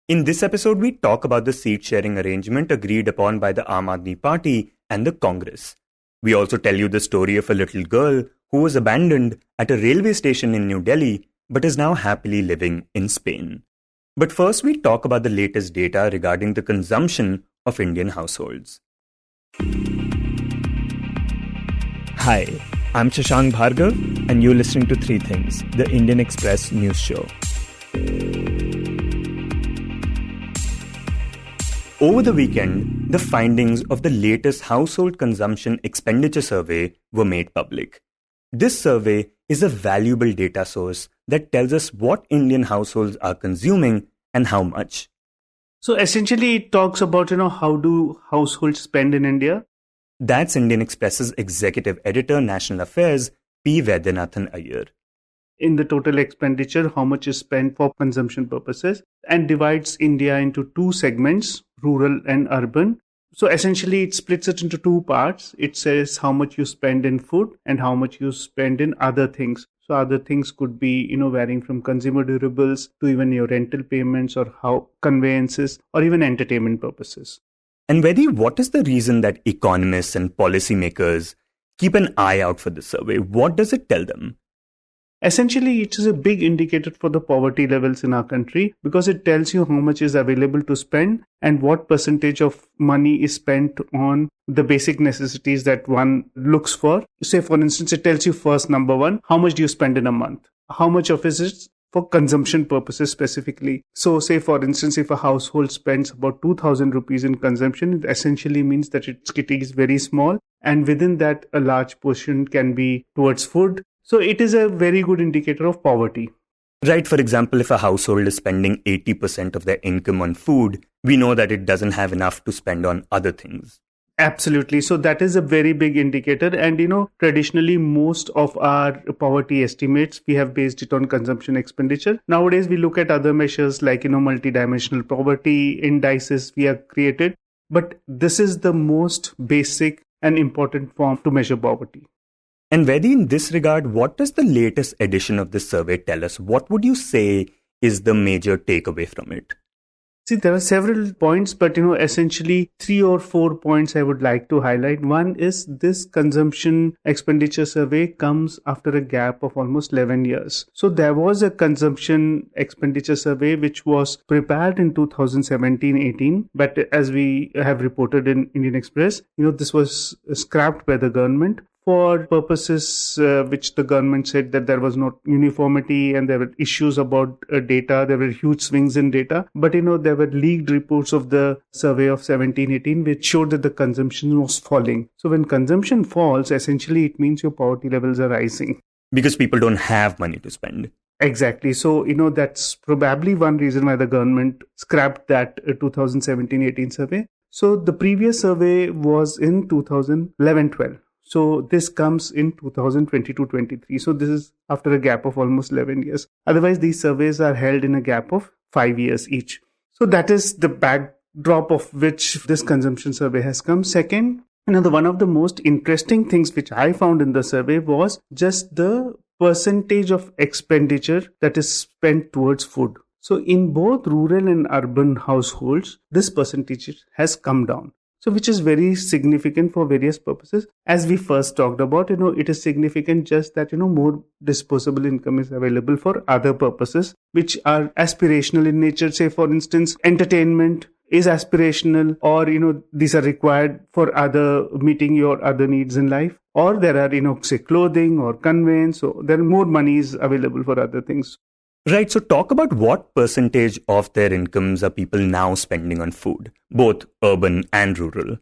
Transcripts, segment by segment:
In this episode, we talk about the seat-sharing arrangement agreed upon by the Aam Aadmi Party and the Congress. We also tell you the story of a little girl who was abandoned at a railway station in New Delhi but is now happily living in Spain. But first, we talk about the latest data regarding the consumption of Indian households. Hi, I'm Shashank Bhargav, and you're listening to Three Things, the Indian Express news show. Over the weekend, the findings of the latest Household Consumption Expenditure Survey were made public. This survey is a valuable data source that tells us what Indian households are consuming and how much. So essentially, it talks about, how do households spend in India? That's Indian Express's executive editor, National Affairs, P. Vaidyanathan Iyer. In the total expenditure, how much is spent for consumption purposes, and divides India into two segments, rural and urban. So essentially, it splits it into two parts. It says how much you spend in food and how much you spend in other things. So other things could be, varying from consumer durables to even your rental payments or how conveyances or even entertainment purposes. And Vaidhi, what is the reason that economists and policymakers keep an eye out for this survey? What does it tell them? Essentially, it is a big indicator for the poverty levels in our country because it tells you how much is available to spend and what percentage of money is spent on the basic necessities that one looks for. Say, for instance, it tells you first, number one, how much do you spend in a month? How much of it is for consumption purposes specifically? So say, for instance, if a household spends about 2,000 rupees in consumption, it essentially means that its kitty is very small. And within that, a large portion can be towards food. So it is a very good indicator of poverty. Right. For example, if a household is spending 80% of their income on food, we know that it doesn't have enough to spend on other things. Absolutely. So that is a very big indicator. And, traditionally, most of our poverty estimates, we have based it on consumption expenditure. Nowadays, we look at other measures like, multidimensional poverty indices we have created. But this is the most basic and important form to measure poverty. And Vaidhi, in this regard, what does the latest edition of this survey tell us? What would you say is the major takeaway from it? See, there are several points, but essentially 3 or 4 points I would like to highlight. One is this consumption expenditure survey comes after a gap of almost 11 years. So there was a consumption expenditure survey which was prepared in 2017-18, but as we have reported in Indian Express, this was scrapped by the government for purposes which the government said that there was no uniformity and there were issues about data. There were huge swings in data. But, there were leaked reports of the survey of 17-18 which showed that the consumption was falling. So when consumption falls, essentially it means your poverty levels are rising. Because people don't have money to spend. Exactly. So, that's probably one reason why the government scrapped that 2017-18 survey. So the previous survey was in 2011-12. So this comes in 2022-23. So this is after a gap of almost 11 years. Otherwise, these surveys are held in a gap of 5 years each. So that is the backdrop of which this consumption survey has come. Second, one of the most interesting things which I found in the survey was just the percentage of expenditure that is spent towards food. So in both rural and urban households, this percentage has come down. So which is very significant for various purposes. As we first talked about, it is significant just that, more disposable income is available for other purposes, which are aspirational in nature. Say, for instance, entertainment is aspirational, or, these are required for meeting your other needs in life. Or there are, say, clothing or conveyance. So there are more money is available for other things. Right. So talk about what percentage of their incomes are people now spending on food, both urban and rural.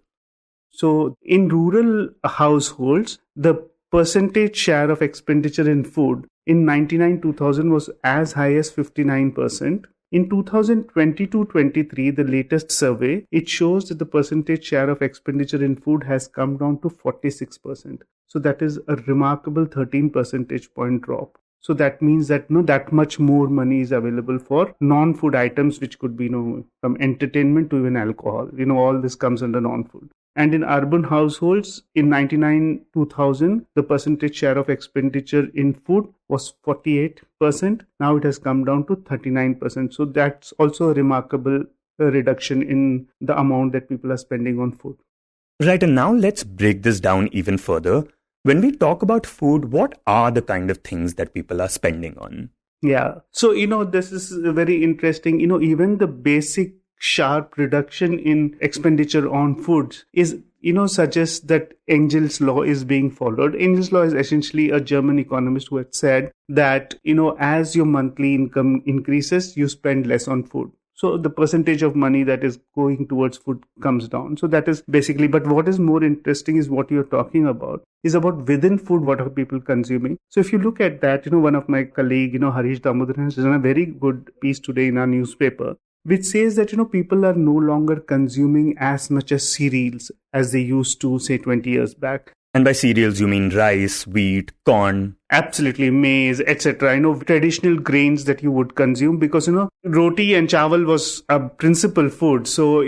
So in rural households, the percentage share of expenditure in food in 99-2000 was as high as 59%. In 2022-23, the latest survey, it shows that the percentage share of expenditure in food has come down to 46%. So that is a remarkable 13 percentage point drop. So that means that that much more money is available for non-food items, which could be from entertainment to even alcohol. All this comes under non-food. And in urban households, in 99-2000, the percentage share of expenditure in food was 48%. Now it has come down to 39%. So that's also a remarkable reduction in the amount that people are spending on food. Right, and now let's break this down even further. When we talk about food, what are the kind of things that people are spending on? Yeah. So, this is very interesting. Even the basic sharp reduction in expenditure on foods is, suggests that Engel's law is being followed. Engel's law is essentially a German economist who had said that, as your monthly income increases, you spend less on food. So the percentage of money that is going towards food comes down. So that is basically, but what is more interesting is what you're talking about, is about within food, what are people consuming. So if you look at that, one of my colleague, Harish Damodaran has done a very good piece today in our newspaper, which says that, people are no longer consuming as much as cereals as they used to, say, 20 years back. And by cereals, you mean rice, wheat, corn. Absolutely, maize, etc. Traditional grains that you would consume because, roti and chawal was a principal food. So,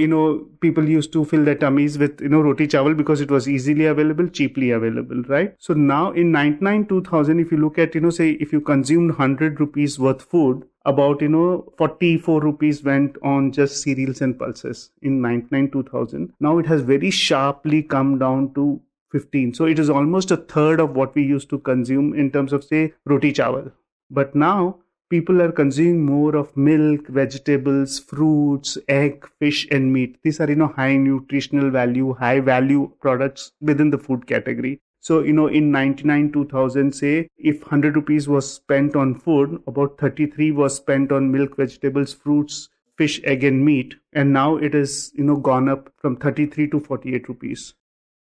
people used to fill their tummies with, roti chawal because it was easily available, cheaply available, right? So now in 99-2000, if you look at, say, if you consumed 100 rupees worth food, about, 44 rupees went on just cereals and pulses in 99-2000. Now it has very sharply come down to 15. So it is almost a third of what we used to consume in terms of, say, roti chawal. But now people are consuming more of milk, vegetables, fruits, egg, fish and meat. These are, high nutritional value, high value products within the food category. So, in 99-2000, say, if 100 rupees was spent on food, about 33 was spent on milk, vegetables, fruits, fish, egg and meat. And now it is, gone up from 33 to 48 rupees.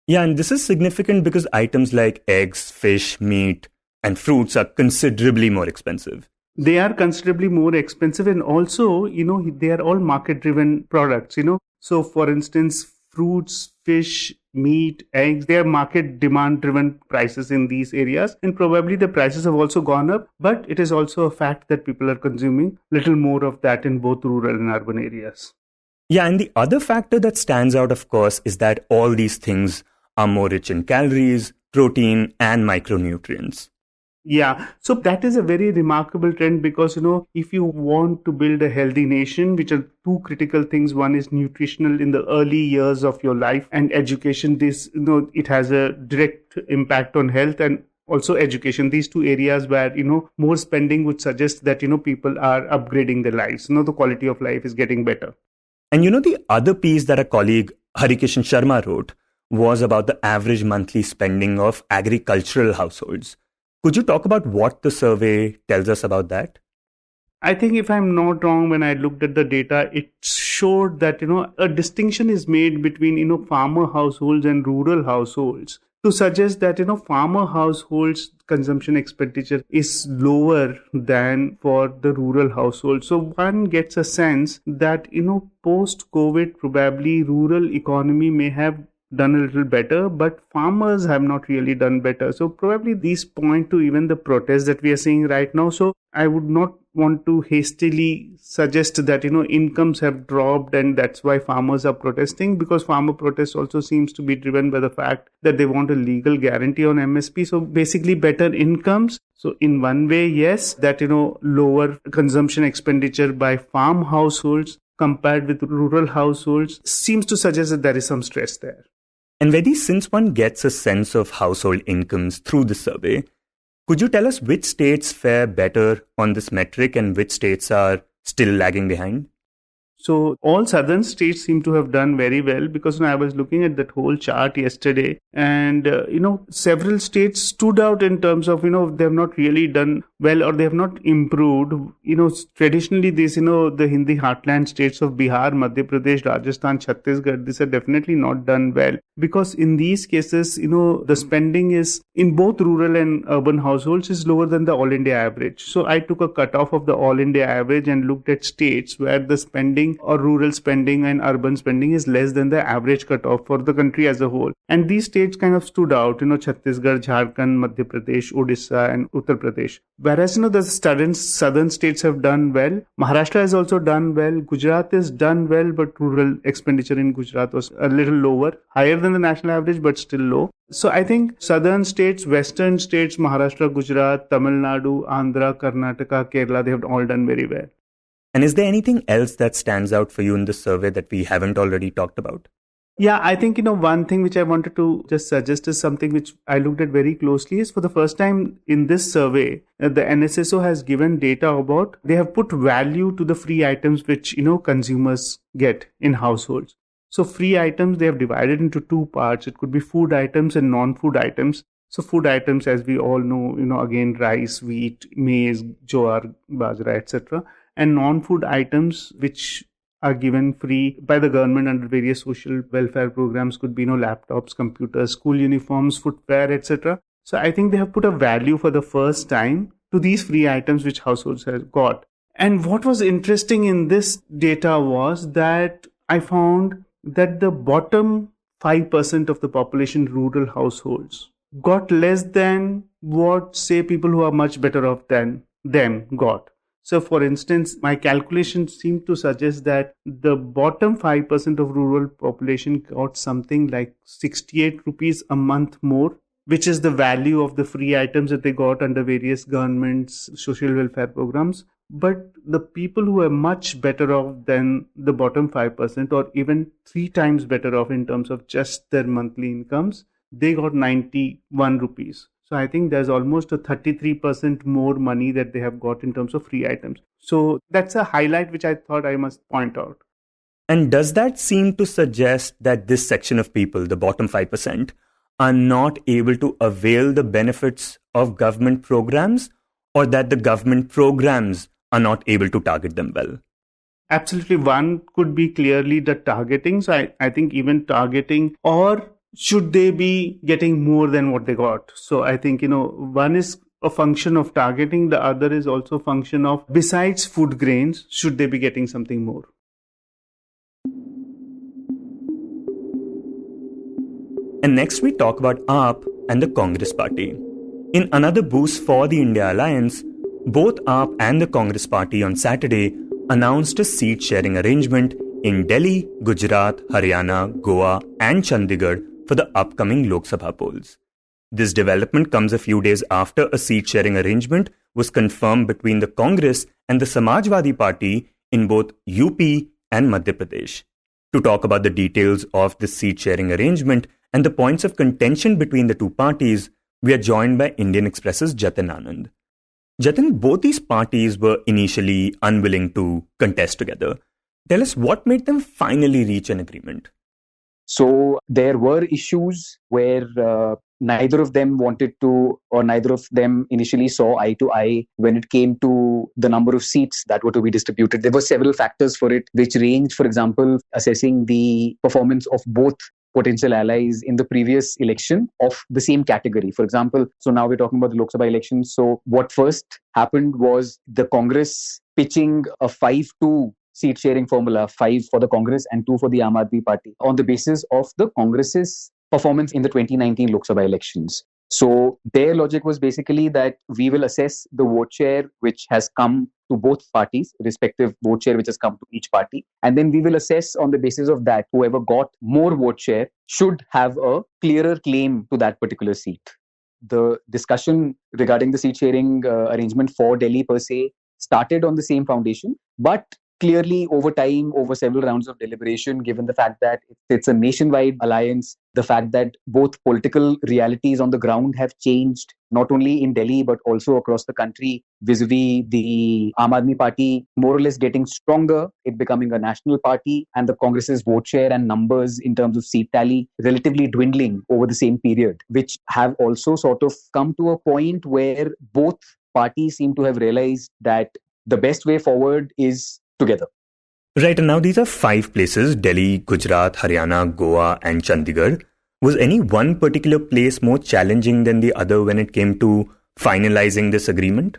Yeah, and this is significant because items like eggs, fish, meat, and fruits are considerably more expensive. They are considerably more expensive, and also, they are all market-driven products, So, for instance, fruits, fish, meat, eggs, they are market demand-driven prices in these areas, and probably the prices have also gone up, but it is also a fact that people are consuming little more of that in both rural and urban areas. Yeah, and the other factor that stands out, of course, is that all these things are more rich in calories, protein, and micronutrients. Yeah, so that is a very remarkable trend because, if you want to build a healthy nation, which are two critical things. One is nutritional in the early years of your life, and education. This, it has a direct impact on health and also education. These two areas where, more spending would suggest that, people are upgrading their lives. The quality of life is getting better. And the other piece that a colleague, Harikishan Sharma, wrote was about the average monthly spending of agricultural households. Could you talk about what the survey tells us about that? I think if I'm not wrong, when I looked at the data, it showed that, a distinction is made between, farmer households and rural households to suggest that, farmer households consumption expenditure is lower than for the rural households. So one gets a sense that, post-COVID, probably rural economy may have done a little better, but farmers have not really done better. So probably these point to even the protests that we are seeing right now. So I would not want to hastily suggest that, incomes have dropped and that's why farmers are protesting, because farmer protest also seems to be driven by the fact that they want a legal guarantee on MSP. So basically better incomes. So in one way, yes, that, lower consumption expenditure by farm households compared with rural households seems to suggest that there is some stress there. And Vedi, since one gets a sense of household incomes through the survey, could you tell us which states fare better on this metric and which states are still lagging behind? So all southern states seem to have done very well because I was looking at that whole chart yesterday and, several states stood out in terms of, they have not really done well or they have not improved. Traditionally these, the Hindi heartland states of Bihar, Madhya Pradesh, Rajasthan, Chhattisgarh, these are definitely not done well because in these cases, the spending is in both rural and urban households is lower than the all India average. So I took a cutoff of the all India average and looked at states where the spending or rural spending and urban spending is less than the average cutoff for the country as a whole. And these states kind of stood out, Chhattisgarh, Jharkhand, Madhya Pradesh, Odisha and Uttar Pradesh. Whereas, the southern states have done well. Maharashtra has also done well. Gujarat has done well, but rural expenditure in Gujarat was a little lower, higher than than the national average, but still low. So I think southern states, western states, Maharashtra, Gujarat, Tamil Nadu, Andhra, Karnataka, Kerala, they have all done very well. And is there anything else that stands out for you in the survey that we haven't already talked about? Yeah, I think, one thing which I wanted to just suggest is something which I looked at very closely is for the first time in this survey, the NSSO has given data about, they have put value to the free items which, consumers get in households. So free items, they have divided into two parts. It could be food items and non-food items. So food items, as we all know, again, rice, wheat, maize, jowar, bajra, etc. And non-food items, which are given free by the government under various social welfare programs, could be laptops, computers, school uniforms, footwear, etc. So I think they have put a value for the first time to these free items which households have got. And what was interesting in this data was that I found that the bottom 5% of the population, rural households, got less than what, say, people who are much better off than them got. So, for instance, my calculations seem to suggest that the bottom 5% of rural population got something like 68 rupees a month more, which is the value of the free items that they got under various governments' social welfare programs. But the people who are much better off than the bottom 5%, or even 3 times better off in terms of just their monthly incomes, they got 91 rupees. So I think there's almost a 33% more money that they have got in terms of free items. So that's a highlight which I thought I must point out. And does that seem to suggest that this section of people, the bottom 5%, are not able to avail the benefits of government programs, or that the government programs are not able to target them well? Absolutely. One could be clearly the targeting. So I think even targeting, or should they be getting more than what they got? So I think, one is a function of targeting. The other is also a function of, besides food grains, should they be getting something more? And next we talk about AAP and the Congress Party. In another boost for the India Alliance, both AAP and the Congress Party on Saturday announced a seat-sharing arrangement in Delhi, Gujarat, Haryana, Goa and Chandigarh for the upcoming Lok Sabha polls. This development comes a few days after a seat-sharing arrangement was confirmed between the Congress and the Samajwadi Party in both UP and Madhya Pradesh. To talk about the details of this seat-sharing arrangement and the points of contention between the two parties, we are joined by Indian Express's Jatin Anand. Jatin, both these parties were initially unwilling to contest together. Tell us what made them finally reach an agreement. So there were issues where neither of them wanted to, or neither of them initially saw eye to eye when it came to the number of seats that were to be distributed. There were several factors for it, which ranged, for example, assessing the performance of both potential allies in the previous election of the same category. For example, so now we're talking about the Lok Sabha elections. So what first happened was the Congress pitching a 5-2 seat sharing formula, 5 for the Congress and 2 for the Aam Aadmi Party, on the basis of the Congress's performance in the 2019 Lok Sabha elections. So their logic was basically that we will assess the vote share which has come to both parties, respective vote share which has come to each party. And then we will assess on the basis of that, whoever got more vote share should have a clearer claim to that particular seat. The discussion regarding the seat sharing arrangement for Delhi per se started on the same foundation, but clearly over time, over several rounds of deliberation, given the fact that it's a nationwide alliance, the fact that both political realities on the ground have changed, not only in Delhi, but also across the country, vis-a-vis the Aam Aadmi Party more or less getting stronger, it becoming a national party, and the Congress's vote share and numbers in terms of seat tally relatively dwindling over the same period, which have also sort of come to a point where both parties seem to have realized that the best way forward is together. Right, and now these are 5 places: Delhi, Gujarat, Haryana, Goa and Chandigarh. Was any one particular place more challenging than the other when it came to finalizing this agreement?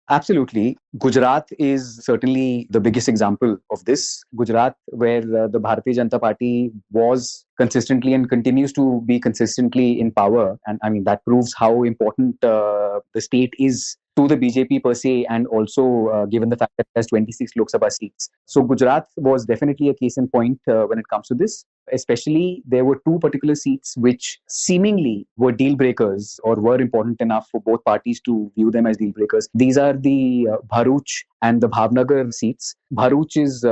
Absolutely. Gujarat is certainly the biggest example of this. Gujarat, where the Bharatiya Janata Party was consistently and continues to be consistently in power. And I mean, that proves how important the state is to the BJP per se, and also given the fact that it has 26 Lok Sabha seats. So Gujarat was definitely a case in point when it comes to this. especially there were two particular seats which seemingly were deal breakers or were important enough for both parties to view them as deal breakers. These are the Bharuch and the Bhavnagar seats. Bharuch is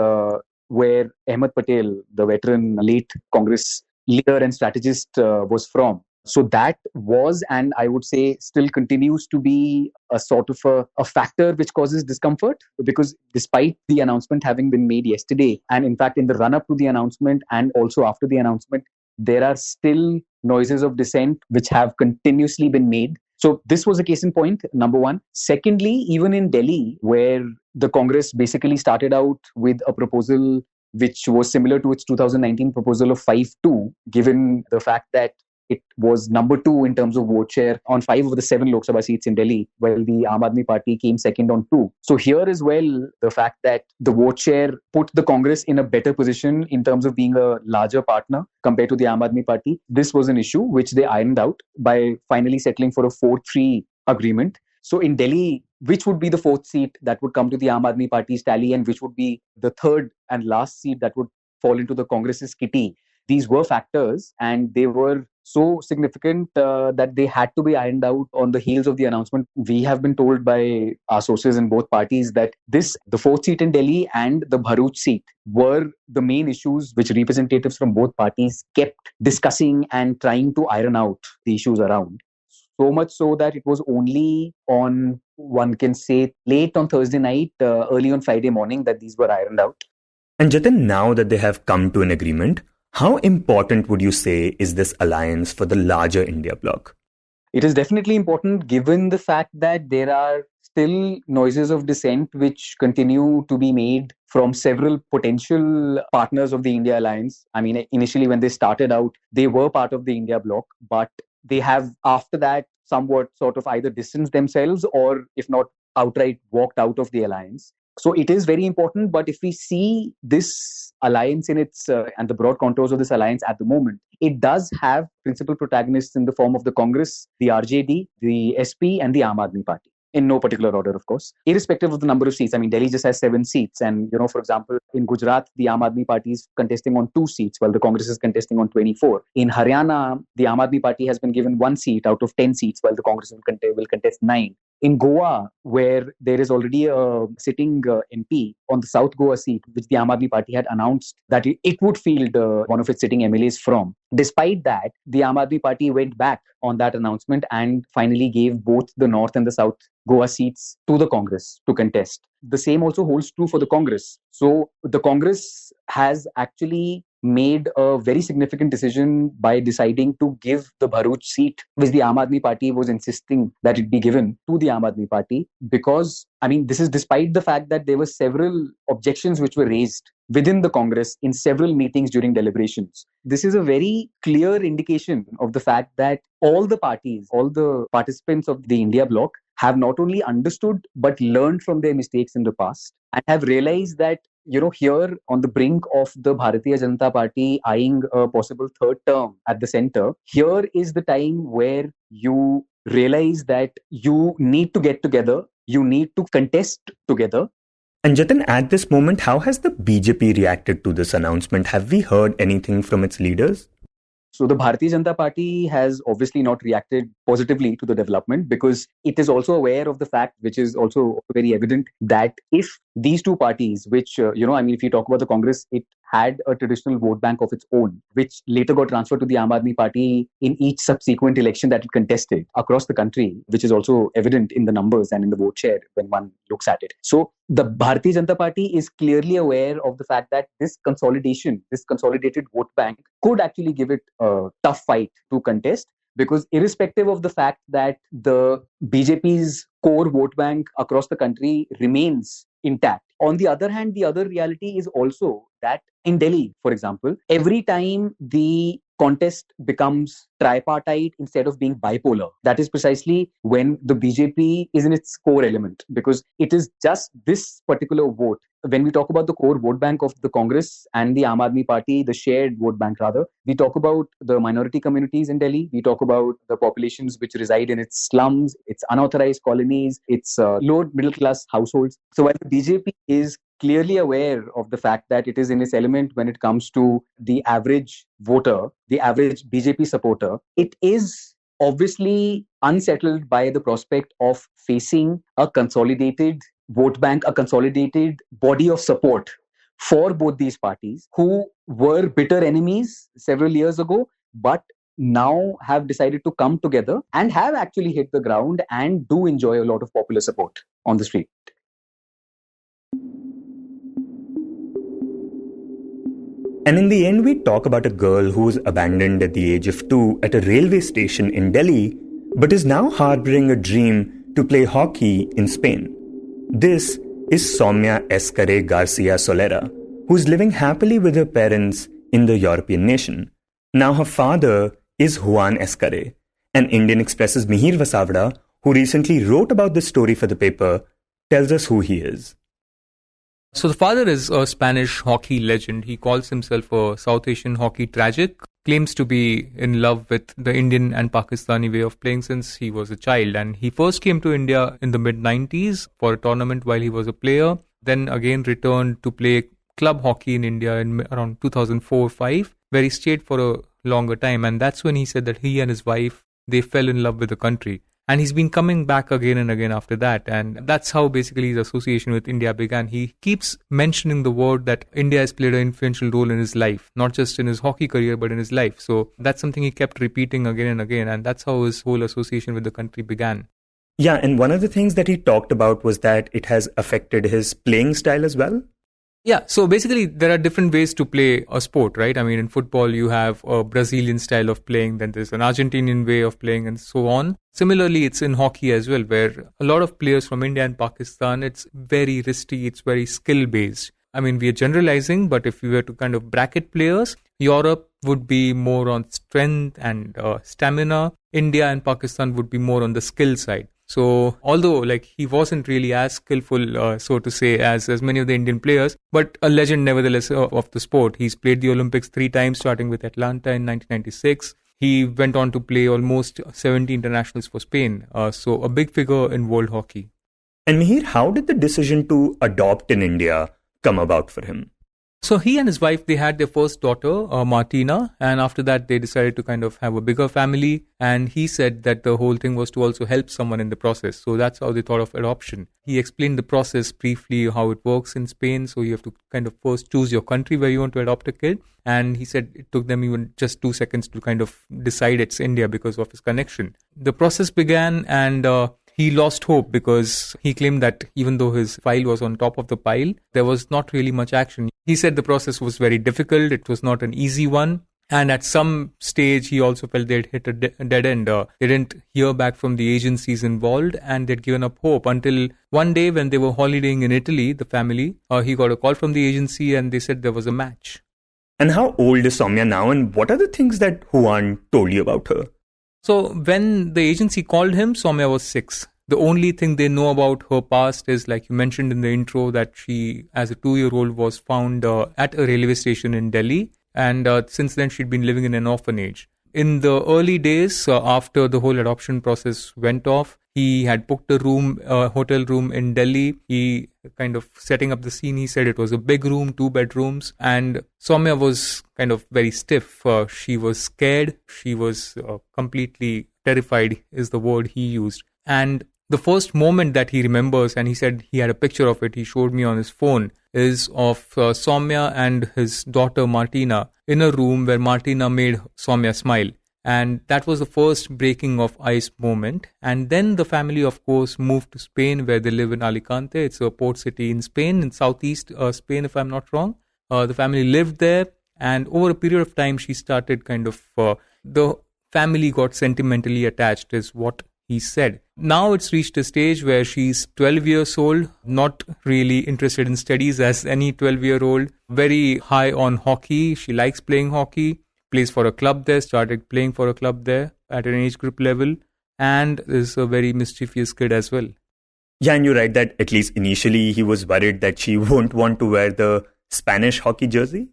where Ahmed Patel, the veteran late Congress leader and strategist, was from. So that was, and I would say still continues to be, a sort of a factor which causes discomfort, because despite the announcement having been made yesterday, and in fact in the run up to the announcement and also after the announcement, there are still noises of dissent which have continuously been made. So this was a case in point, number one. Secondly, even in Delhi, where the Congress basically started out with a proposal which was similar to its 2019 proposal of 5-2, given the fact that it was number 2 in terms of vote share on 5 of the 7 Lok Sabha seats in Delhi, while the Aam Aadmi Party came second on 2. So here as well, the fact that the vote share put the Congress in a better position in terms of being a larger partner compared to the Aam Aadmi Party. This was an issue which they ironed out by finally settling for a 4-3 agreement. So in Delhi, which would be the 4th seat that would come to the Aam Aadmi Party's tally, and which would be the 3rd and last seat that would fall into the Congress's kitty? These were factors, and they were so significant that they had to be ironed out on the heels of the announcement. We have been told by our sources in both parties that the 4th seat in Delhi and the Bharuch seat were the main issues which representatives from both parties kept discussing and trying to iron out the issues around. So much so that it was only on, one can say, late on Thursday night, early on Friday morning, that these were ironed out. And Jatin, now that they have come to an agreement, how important would you say is this alliance for the larger India bloc? It is definitely important, given the fact that there are still noises of dissent which continue to be made from several potential partners of the India alliance. I mean, initially when they started out, they were part of the India bloc, but they have after that somewhat sort of either distanced themselves or, if not outright, walked out of the alliance. So it is very important. But if we see this alliance in its and the broad contours of this alliance at the moment, it does have principal protagonists in the form of the Congress, the RJD, the SP, and the Aam Aadmi Party. In no particular order, of course, irrespective of the number of seats. I mean, Delhi just has 7 seats. And, for example, in Gujarat, the Aam Aadmi Party is contesting on 2 seats, while the Congress is contesting on 24. In Haryana, the Aam Aadmi Party has been given 1 seat out of 10 seats, while the Congress will contest 9. In Goa, where there is already a sitting MP on the South Goa seat, which the Aam Aadmi Party had announced that it would field one of its sitting MLAs from. Despite that, the Aam Aadmi Party went back on that announcement and finally gave both the North and the South Goa seats to the Congress to contest. The same also holds true for the Congress. So the Congress has actually made a very significant decision by deciding to give the Bharuch seat, which the Aam Aadmi Party was insisting that it be given, to the Aam Aadmi Party, because, I mean, this is despite the fact that there were several objections which were raised within the Congress in several meetings during deliberations. This is a very clear indication of the fact that all the parties, all the participants of the India bloc have not only understood but learned from their mistakes in the past and have realized that, here on the brink of the Bharatiya Janata Party eyeing a possible 3rd term at the center, here is the time where you realize that you need to get together, you need to contest together. And Jatin, at this moment, how has the BJP reacted to this announcement? Have we heard anything from its leaders? So the Bharatiya Janata Party has obviously not reacted positively to the development, because it is also aware of the fact, which is also very evident, that if these two parties, which, if you talk about the Congress, it had a traditional vote bank of its own, which later got transferred to the Aam Aadmi Party in each subsequent election that it contested across the country, which is also evident in the numbers and in the vote share when one looks at it. So the Bharatiya Janata Party is clearly aware of the fact that this consolidated vote bank could actually give it a tough fight to contest, because irrespective of the fact that the BJP's core vote bank across the country remains intact. On the other hand, the other reality is also that in Delhi, for example, every time the contest becomes tripartite instead of being bipolar, that is precisely when the BJP is in its core element, because it is just this particular vote. When we talk about the core vote bank of the Congress and the Aam Aadmi Party, the shared vote bank rather, we talk about the minority communities in Delhi, we talk about the populations which reside in its slums, its unauthorized colonies, its lower middle class households. So while the BJP is clearly aware of the fact that it is in its element when it comes to the average voter, the average BJP supporter. It is obviously unsettled by the prospect of facing a consolidated vote bank, a consolidated body of support for both these parties who were bitter enemies several years ago, but now have decided to come together and have actually hit the ground and do enjoy a lot of popular support on the street. And in the end, we talk about a girl who was abandoned at the age of 2 at a railway station in Delhi, but is now harboring a dream to play hockey in Spain. This is Soumya Escare Garcia Solera, who's living happily with her parents in the European nation. Now her father is Juan Escare, and Indian Express's Mihir Vasavada, who recently wrote about this story for the paper, tells us who he is. So the father is a Spanish hockey legend. He calls himself a South Asian hockey tragic, claims to be in love with the Indian and Pakistani way of playing since he was a child. And he first came to India in the mid-90s for a tournament while he was a player, then again returned to play club hockey in India in around 2004-05, where he stayed for a longer time. And that's when he said that he and his wife, they fell in love with the country. And he's been coming back again and again after that. And that's how basically his association with India began. He keeps mentioning the word that India has played an influential role in his life, not just in his hockey career, but in his life. So that's something he kept repeating again and again. And that's how his whole association with the country began. Yeah, and one of the things that he talked about was that it has affected his playing style as well. Yeah, so basically there are different ways to play a sport, right? I mean, in football, you have a Brazilian style of playing, then there's an Argentinian way of playing and so on. Similarly, it's in hockey as well, where a lot of players from India and Pakistan, it's very wristy, it's very skill-based. I mean, we are generalizing, but if we were to kind of bracket players, Europe would be more on strength and stamina. India and Pakistan would be more on the skill side. So although he wasn't really as skillful, so to say, as many of the Indian players, but a legend nevertheless of the sport. He's played the Olympics 3 times, starting with Atlanta in 1996. He went on to play almost 70 internationals for Spain. So a big figure in world hockey. And Mihir, how did the decision to adopt in India come about for him? So he and his wife, they had their first daughter, Martina, and after that they decided to kind of have a bigger family, and he said that the whole thing was to also help someone in the process. So that's how they thought of adoption. He explained the process briefly, how it works in Spain. So you have to kind of first choose your country where you want to adopt a kid, and he said it took them even just 2 seconds to kind of decide it's India because of his connection. The process began, and he lost hope because he claimed that even though his file was on top of the pile, there was not really much action. He said the process was very difficult. It was not an easy one. And at some stage, he also felt they'd hit a dead end. They didn't hear back from the agencies involved, and they'd given up hope until one day when they were holidaying in Italy, the family, he got a call from the agency and they said there was a match. And how old is Soumya now, and what are the things that Juan told you about her? So when the agency called him, Soumya was 6. The only thing they know about her past is, like you mentioned in the intro, that she, as a 2-year-old, was found at a railway station in Delhi. And since then, she'd been living in an orphanage. In the early days, after the whole adoption process went off, he had booked a hotel room in Delhi. He kind of setting up the scene. He said it was a big room, 2 bedrooms. And Soumya was kind of very stiff. She was scared. She was completely terrified is the word he used. And the first moment that he remembers, and he said he had a picture of it, he showed me on his phone, is of Soumya and his daughter Martina in a room where Martina made Soumya smile. And that was the first breaking of ice moment. And then the family, of course, moved to Spain, where they live in Alicante. It's a port city in Spain, in southeast Spain, if I'm not wrong. The family lived there. And over a period of time, she started kind of, the family got sentimentally attached, is what he said. Now it's reached a stage where she's 12 years old, not really interested in studies as any 12-year-old, very high on hockey. She likes playing hockey, plays for a club there, started playing for a club there at an age group level, and is a very mischievous kid as well. Yeah, and you're right that at least initially he was worried that she won't want to wear the Spanish hockey jersey.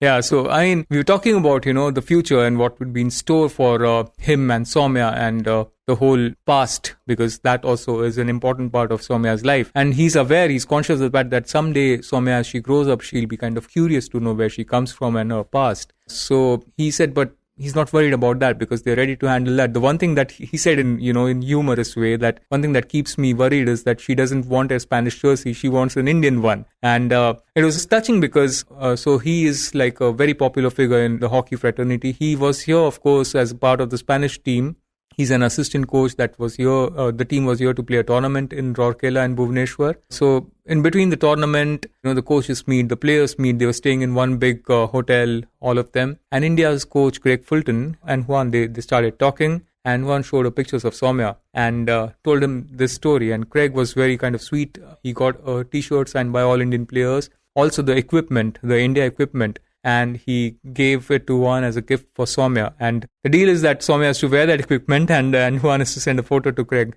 Yeah, so we were talking about, the future and what would be in store for him and Soumya, and the whole past, because that also is an important part of Soumya's life. And he's conscious of the fact that someday Soumya, as she grows up, she'll be kind of curious to know where she comes from and her past. So he said, but he's not worried about that because they're ready to handle that. The one thing that he said in humorous way, that one thing that keeps me worried is that she doesn't want a Spanish jersey, she wants an Indian one. And it was touching because so he is like a very popular figure in the hockey fraternity. He was here, of course, as part of the Spanish team. He's an assistant coach that was here. The team was here to play a tournament in Rourkela and Bhubaneswar. So in between the tournament, the coaches meet, the players meet. They were staying in one big hotel, all of them. And India's coach, Craig Fulton, and Juan, they started talking. And Juan showed her pictures of Soumya and told him this story. And Craig was very kind of sweet. He got a T-shirt signed by all Indian players. Also the equipment, the India equipment. And he gave it to Juan as a gift for Soumya. And the deal is that Soumya has to wear that equipment and Juan has to send a photo to Craig.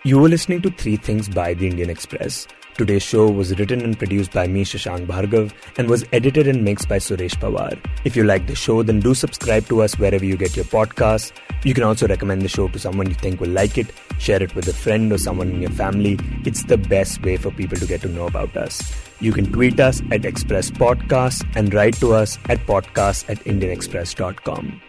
You were listening to Three Things by The Indian Express. Today's show was written and produced by me, Shashank Bhargav, and was edited and mixed by Suresh Pawar. If you like the show, then do subscribe to us wherever you get your podcasts. You can also recommend the show to someone you think will like it, share it with a friend or someone in your family. It's the best way for people to get to know about us. You can tweet us at Express Podcasts and write to us at podcasts@indianexpress.com.